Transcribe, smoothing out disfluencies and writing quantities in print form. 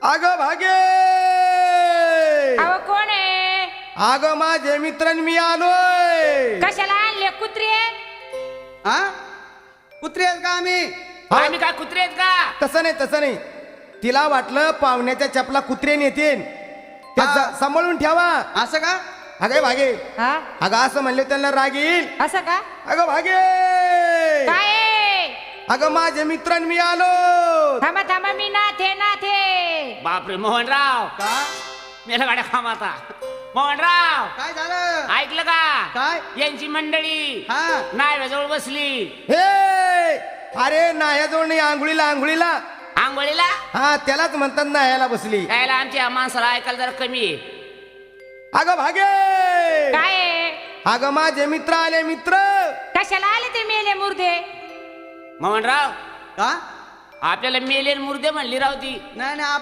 अगं भागे, अहो कोण आहे? अगं माझे मित्र मी आलोय. कशाला आणले कुत्रे? हा कुत्रे आहेत का आम्ही? आम्ही काय कुत्रे आहेत का? तसं नाही तसं नाही, तिला वाटलं पाहुण्याच्या चपला कुत्रे नेतील, त्या हा. सांभाळून ठेवा. असं का? अगं भागे, हा अगं असं म्हणले त्यांना राग येईल. असं का? अगं भागे, काय आहे? अगं माझे मित्र मी आलो. थांबा थांबा, मी नाथे नाथे. बापरे मोहनराव, का मेला गाड्या खाम आता. मोहनराव, काय झालं? ऐकलं का? काय? यांची मंडळी हा नाव्याजवळ बसली. हे अरे नायाजवळ नाही, आंघोळीला आंघोळीला. आंघोळीला हा त्यालाच म्हणतात नायाला बसली. यायला आमच्या माणसाला ऐकायला जरा कमी आहे. अगं भागे, काय आहे? अगं माझे मित्र आले, मित्र. कशाला आले ते मेले मुर्दे? मोहनराव, का आपल्याला मेलेन मुर्दे म्हणली राव ती. नाही नाही आपल्या